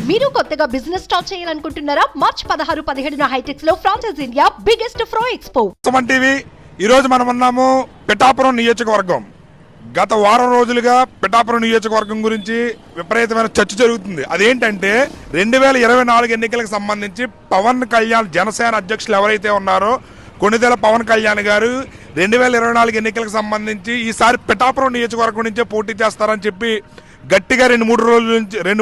మీరు కొత్తగా business start చేయాలనుకుంటున్నారా? మార్చ్ 16, 17 హైటెక్స్ లో franchise India biggest ఫ్రో expo. Suman TV ఈ రోజు మనం ఉన్నాము పిఠాపురం నియోజకవర్గం. గత వారం రోజులుగా పిఠాపురం నియోజకవర్గం గురించి విపరీతమైన చర్చ జరుగుతుంది. అదేంటంటే 2024 ఎన్నికలకు సంబంధించి పవన్ కళ్యాణ్ జనసేన అధ్యక్షులు ఎవరైతే ఉన్నారో కొణిదెల పవన్ కళ్యాణ్ గారు 2024 ఎన్నికలకు సంబంధించి ఈసారి పిఠాపురం నియోజకవర్గం నుంచే పోటీ చేస్తారని చెప్పి గట్టిగా రెండు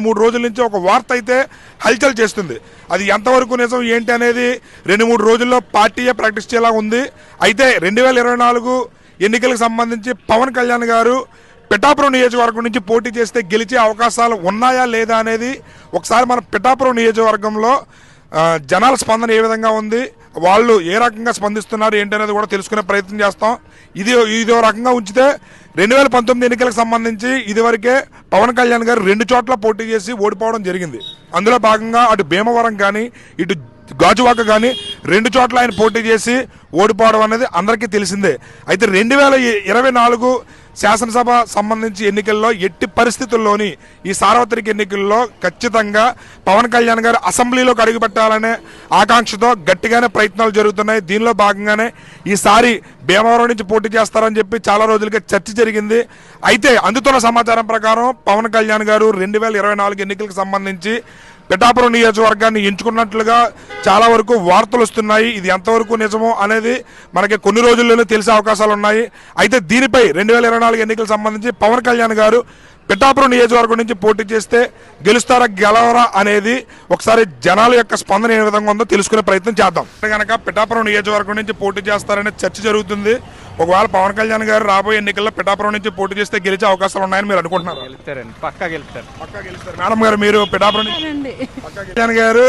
మూడు రోజుల నుంచి ఒక వార్త అయితే హల్చల్ చేస్తుంది. అది ఎంతవరకు నిజం ఏంటి అనేది 2-3 రోజుల్లో పార్టీయే ప్రకటించేలా ఉంది. అయితే 2024 ఎన్నికలకు సంబంధించి పవన్ కళ్యాణ్ గారు పిఠాపురం నియోజకవర్గం నుంచి పోటీ చేస్తే గెలిచే అవకాశాలు ఉన్నాయా లేదా అనేది ఒకసారి మన పిఠాపురం నియోజకవర్గంలో జనాల స్పందన ఏ విధంగా ఉంది, వాళ్ళు ఏ రకంగా స్పందిస్తున్నారు ఏంటి అనేది కూడా తెలుసుకునే ప్రయత్నం చేస్తాం. ఇదో రకంగా ఉంచితే 2019 ఎన్నికలకు సంబంధించి ఇదివరకే పవన్ కళ్యాణ్ గారు 2 చోట్ల పోటీ చేసి ఓడిపోవడం జరిగింది. అందులో భాగంగా అటు భీమవరం కానీ ఇటు గాజువాక కానీ 2 చోట్ల ఆయన పోటీ చేసి ఓడిపోవడం అనేది అందరికీ తెలిసిందే. అయితే 2024 శాసనసభ సంబంధించి ఎన్నికల్లో ఎట్టి పరిస్థితుల్లోని ఈ సార్వత్రిక ఎన్నికల్లో ఖచ్చితంగా పవన్ కళ్యాణ్ గారు అసెంబ్లీలోకి అడుగుపెట్టాలనే ఆకాంక్షతో గట్టిగానే ప్రయత్నాలు జరుగుతున్నాయి. దీనిలో భాగంగానే ఈసారి భీమవరం నుంచి పోటీ చేస్తారని చెప్పి చాలా రోజులుగా చర్చ జరిగింది. అయితే అందుతున్న సమాచారం ప్రకారం పవన్ కళ్యాణ్ గారు 2024 ఎన్నికలకు సంబంధించి పిఠాపురం నియోజకవర్గాన్ని ఎంచుకున్నట్లుగా చాలా వరకు వార్తలు వస్తున్నాయి. ఇది ఎంతవరకు నిజమో అనేది మనకి కొన్ని రోజుల్లోనే తెలిసే అవకాశాలు ఉన్నాయి. అయితే దీనిపై 2024 ఎన్నికలకు సంబంధించి పవన్ కళ్యాణ్ గారు పిఠాపురం నియోజకవర్గం నుంచి పోటీ చేస్తే గెలుస్తారా గెలవరా అనేది ఒకసారి జనాల యొక్క స్పందన ఏ విధంగా ఉందో తెలుసుకునే ప్రయత్నం చేద్దాం. కనుక పిఠాపురం నియోజకవర్గం నుంచి పోటీ చేస్తారనే చర్చ జరుగుతుంది. ఒకవేళ పవన్ కళ్యాణ్ గారు రాబోయే ఎన్నికల్లో పిఠాపురం నుంచి పోటీ చేస్తే గెలిచే అవకాశాలు ఉన్నాయని మీరు అనుకుంటున్నారు? పక్కా గెలుస్తారు. మేడం గారు మీరు పిఠాపురం కళ్యాణ్ గారు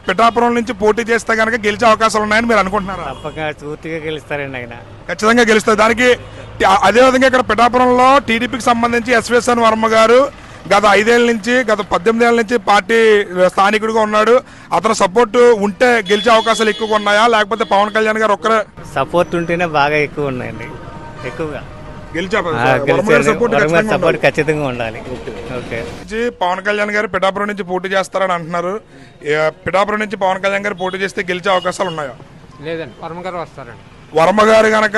పిఠాపురం నుంచి పోటీ చేస్తే కనుక గెలిచే అవకాశాలు ఉన్నాయని మీరు అనుకుంటున్నారా? తప్పక పూర్తిగా గెలుస్తారండి ఆయన. ఖచ్చితంగా గెలుస్తారు. దానికి అదేవిధంగా ఇక్కడ పిఠాపురంలో టీడీపీకి సంబంధించి ఎస్విఎస్ఎన్ వర్మ గారు గత 5 నుంచి గత 18 ఏళ్ళ నుంచి పార్టీ స్థానికుడిగా ఉన్నాడు. అతను సపోర్ట్ ఉంటే గెలిచే అవకాశాలు ఎక్కువగా ఉన్నాయా, లేకపోతే పవన్ కళ్యాణ్ గారు ఒక్కరే సపోర్ట్ ఉంటేనే బాగా ఎక్కువ ఉన్నాయండి? ఎక్కువగా సపోర్ట్ ఖచ్చితంగా ఉండాలి. పవన్ కళ్యాణ్ గారు పిఠాపురం నుంచి పోటీ చేస్తారని అంటున్నారు. పిఠాపురం నుంచి పవన్ కళ్యాణ్ గారు పోటీ చేస్తే గెలిచే అవకాశాలు ఉన్నాయా? లేదండి, వర్మ గారు వస్తారండి. వర్మ గారు గనక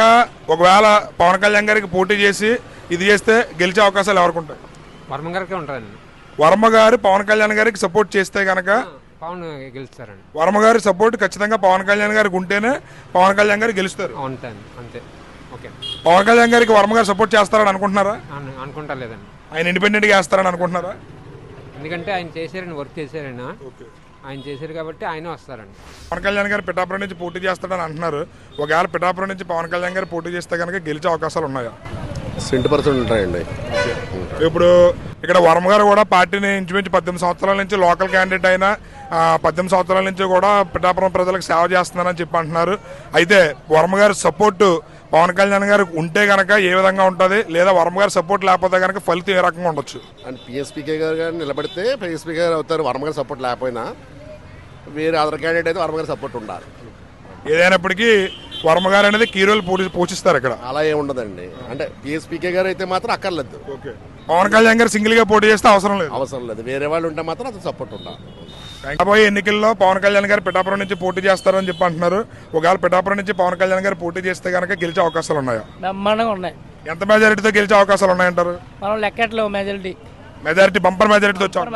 ఒకవేళ పవన్ కళ్యాణ్ గారికి పోటీ చేసి ఇది చేస్తే గెలిచే అవకాశాలు ఎవరికి ఉంటాయి? వర్మ గారికి ఉంటారండి. వర్మ గారు పవన్ కళ్యాణ్ గారికి సపోర్ట్ చేస్తే గనక పవన్ గెలుస్తారండి. వర్మ గారి సపోర్ట్ ఖచ్చితంగా పవన్ కళ్యాణ్ గారికి ఉంటేనే పవన్ కళ్యాణ్ గారు గెలుస్తారు. ఉంటాయండి, అంతే. ఓకే. పవన్ కళ్యాణ్ గారికి వర్మ గారు సపోర్ట్ చేస్తారని అనుకుంటున్నారా? అనుకుంటా లేదండి. ఆయన ఇండిపెండెంట్ గా వేస్తారని అనుకుంటున్నారా? ఎందుకంటే ఆయన చేశారండి, వర్క్ చేశారండి. ఆయన చేశారు కాబట్టి ఆయన వస్తారండి. పవన్ కళ్యాణ్ గారు పిఠాపురం నుంచి పోటీ చేస్తాడని అంటున్నారు. ఒకవేళ పిఠాపురం నుంచి పవన్ కళ్యాణ్ గారు పోటీ చేస్తే కనుక గెలిచే అవకాశాలు ఉన్నాయా? 100% ఉంటాయండి. ఇప్పుడు ఇక్కడ వర్మ గారు కూడా పార్టీని ఇంచుమించు 18 సంవత్సరాల నుంచి లోకల్ క్యాండిడేట్ అయినా 18 సంవత్సరాల నుంచి కూడా పిఠాపురం ప్రజలకు సేవ చేస్తున్నారని చెప్పి అంటున్నారు. అయితే వర్మ గారి సపోర్టు పవన్ కళ్యాణ్ గారికి ఉంటే కనుక ఏ విధంగా ఉంటుంది, లేదా వర్మ గారి సపోర్ట్ లేకపోతే కనుక ఫలితం ఏ రకంగా ఉండొచ్చు? అండ్ పిఎస్పీకే గారు నిలబడితే పిఎస్పీ గారు అవుతారు. వర్మ గారి సపోర్ట్ లేకపోయినా వేరే అదర్ క్యాండిడేట్ అయితే వర్మ గారి సపోర్ట్ ఉండాలి. ఏదైనప్పటికీ వర్మ గారు అనేది కీ రోల్ పోషిస్తారు ఇక్కడ. అలా ఏమి ఉండదండి. అంటే పిఎస్పీకే గారు అయితే మాత్రం అక్కర్లేదు. పవన్ కళ్యాణ్ గారు సింగిల్ గా పోటీ చేస్తే అవసరం లేదు. వేరే వాళ్ళు ఉంటే మాత్రం అది సపోర్ట్ ఉండాలి. రాబోయే ఎన్నికల్లో పవన్ కళ్యాణ్ గారు పిఠాపురం నుంచి పోటీ చేస్తారని చెప్పి అంటున్నారు. ఒకవేళ పిఠాపురం నుంచి పవన్ కళ్యాణ్ గారు పోటీ చేస్తే కనుక గెలిచే అవకాశాలు ఉన్నాయా? ఉన్నాయి. ఎంత మెజారిటీతో గెలిచే అవకాశాలు ఉన్నాయంటారు? మనం లెక్కట్లో మెజారిటీ బంపర్ మెజారిటీతో వచ్చారు.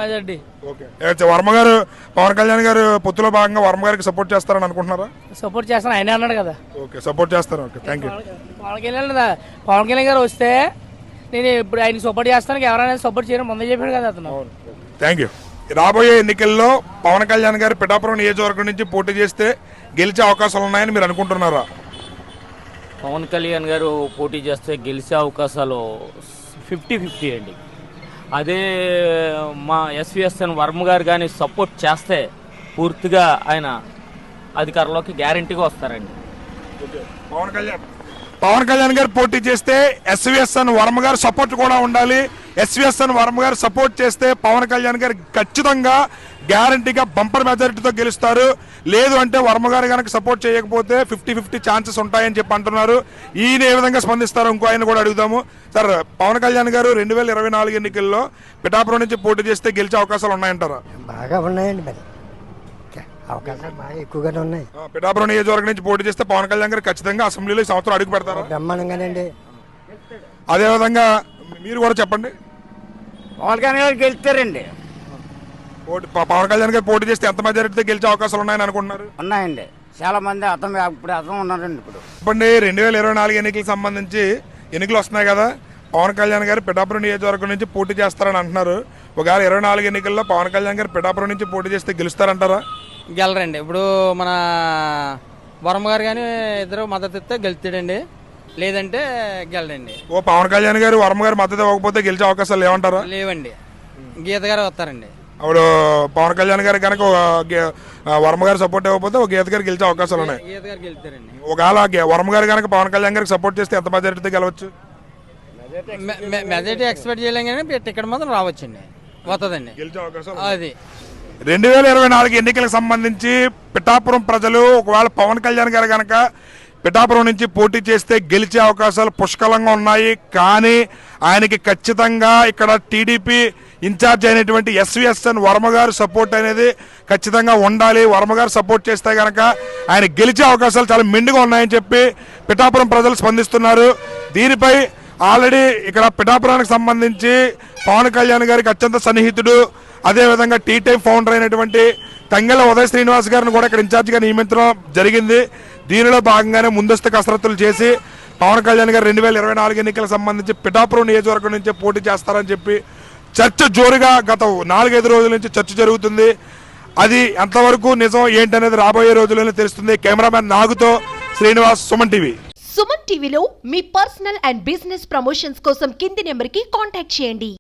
వర్మ గారు పవన్ కళ్యాణ్ గారు పొత్తులో భాగంగా వర్మ గారికి సపోర్ట్ చేస్తారని అనుకుంటున్నారా? సపోర్ట్ చేస్తాను, ఆయన అన్నాడు కదా. ఓకే, సపోర్ట్ చేస్తారు. Okay, thank you. Pawan Kalyan గారు వస్తే నేను ఇప్పుడు ఆయన సపోర్ట్ చేస్తాను, ఎవరైనా సపోర్ట్ చేయడం ముందే చెప్పాడు కదా అతను. Thank you. రాబోయే ఎన్నికల్లో పవన్ కళ్యాణ్ గారు పిఠాపురం నియోజకవర్గం నుంచి పోటీ చేస్తే గెలిచే అవకాశాలు ఉన్నాయని మీరు అనుకుంటున్నారా? పవన్ కళ్యాణ్ గారు పోటీ చేస్తే గెలిచే అవకాశాలు 50-50 అండి. అదే మా ఎస్విఎస్ఎన్ వర్మ గారు కానీ సపోర్ట్ చేస్తే పూర్తిగా ఆయన అధికారంలోకి గ్యారంటీగా వస్తారండి. పవన్ కళ్యాణ్ గారు పోటీ చేస్తే ఎస్విఎస్ఎన్ వర్మ గారు సపోర్ట్ కూడా ఉండాలి. ఎస్విఎస్ఎన్ వర్మ గారు సపోర్ట్ చేస్తే పవన్ కళ్యాణ్ గారు ఖచ్చితంగా గ్యారంటీగా బంపర్ మెజారిటీతో గెలుస్తారు. లేదు అంటే వర్మ గారు కనుక సపోర్ట్ చేయకపోతే 50-50 ఛాన్సెస్ ఉంటాయని చెప్పి అంటున్నారు. ఈయన ఏ విధంగా స్పందిస్తారో ఇంకో ఆయన కూడా అడుగుదాము. సార్, పవన్ కళ్యాణ్ గారు 2024 ఎన్నికల్లో పిఠాపురం నుంచి పోటీ చేస్తే గెలిచే అవకాశాలు ఉన్నాయంటారా? బాగా ఉన్నాయండి, మరి అవకాశాలు బాగా ఎక్కువగానే ఉన్నాయి. పిఠాపురం నియోజకవర్గం నుంచి పోటీ చేస్తే పవన్ కళ్యాణ్ గారు ఖచ్చితంగా అసెంబ్లీలో ఈ సంవత్సరం అడుగు పెడతారా? బ్రహ్మాండంగానండి. అదేవిధంగా మీరు కూడా చెప్పండి. పవన్ కళ్యాణ్ గారు గెలుస్తారండి. పవన్ కళ్యాణ్ గారు పోటీ చేస్తే ఎంత మెజారిటీతో గెలిచే అవకాశాలు ఉన్నాయని అనుకుంటున్నారు? ఉన్నాయండి, చాలా మంది ఇప్పుడు అర్థం ఉన్నారండి. ఇప్పుడు చెప్పండి, 2024 ఎన్నికలకు సంబంధించి ఎన్నికలు వస్తున్నాయి కదా, పవన్ కళ్యాణ్ గారు పిఠాపురం నియోజకవర్గం నుంచి పోటీ చేస్తారని అంటున్నారు. ఒకవేళ 24 ఎన్నికల్లో పవన్ కళ్యాణ్ గారు పిఠాపురం నుంచి పోటీ చేస్తే గెలుస్తారంటారా? గెలరండి. ఇప్పుడు మన వర్మ గారు కానీ ఇద్దరు మద్దతు ఇస్తే గెలుతాడండి, లేదంటే గెలడండి. పవన్ కళ్యాణ్ గారు వర్మ గారు మద్దతు ఇవ్వకపోతే గెలిచే అవకాశాలు లేవంటారా? లేవండి, గీత గారు వస్తారండి. అప్పుడు పవన్ కళ్యాణ్ గారు కనుక వర్మ గారు సపోర్ట్ ఇవ్వకపోతే ఒక గీత గారు గెలిచే అవకాశాలు ఉన్నాయి. గీత గారు గెలుతారండి. ఒకవేళ వర్మ గారు కనుక పవన్ కళ్యాణ్ గారికి సపోర్ట్ చేస్తే ఎంత మెజారిటీతో గెలవచ్చు? మెజారిటీ ఎక్స్పెక్ట్ చేయలేం కానీ టికెట్ మాత్రం రావచ్చండి, వస్తుందండి గెలిచే అవకాశాలు అది. 2024 ఎన్నికలకు సంబంధించి పిఠాపురం ప్రజలు ఒకవేళ పవన్ కళ్యాణ్ గారు కనుక పిఠాపురం నుంచి పోటీ చేస్తే గెలిచే అవకాశాలు పుష్కలంగా ఉన్నాయి. కానీ ఆయనకి ఖచ్చితంగా ఇక్కడ టీడీపీ ఇన్ఛార్జ్ అయినటువంటి ఎస్విఎస్ఎన్ వర్మ గారు సపోర్ట్ అనేది ఖచ్చితంగా ఉండాలి. వర్మ గారు సపోర్ట్ చేస్తే కనుక ఆయన గెలిచే అవకాశాలు చాలా మెండుగా ఉన్నాయని చెప్పి పిఠాపురం ప్రజలు స్పందిస్తున్నారు. దీనిపై ఆల్రెడీ ఇక్కడ పిఠాపురానికి సంబంధించి పవన్ కళ్యాణ్ గారికి అత్యంత సన్నిహితుడు, అదేవిధంగా టీ టైమ్ ఫౌండర్ అయినటువంటి తంగెళ్ళ ఉదయ్ శ్రీనివాస్ గారిని కూడా ఇక్కడ ఇన్ఛార్జిగా నియమించడం జరిగింది. దీనిలో భాగంగానే ముందస్తు కసరత్తులు చేసి పవన్ కళ్యాణ్ గారు 2024 ఎన్నికలకు సంబంధించి పిఠాపురం నియోజకవర్గం నుంచి పోటీ చేస్తారని చెప్పి చర్చ జోరుగా గత 4-5 రోజుల నుంచి చర్చ జరుగుతుంది. అది ఎంతవరకు నిజం ఏంటనేది రాబోయే రోజుల్లోనే తెలుస్తుంది. కెమెరామెన్ నాగుతో శ్రీనివాస్, సుమన్ టీవీ. సుమన్ టీవీలో మీ పర్సనల్ అండ్ బిజినెస్ ప్రమోషన్స్ కోసం కింది నెంబర్కి కాంటాక్ట్ చేయండి.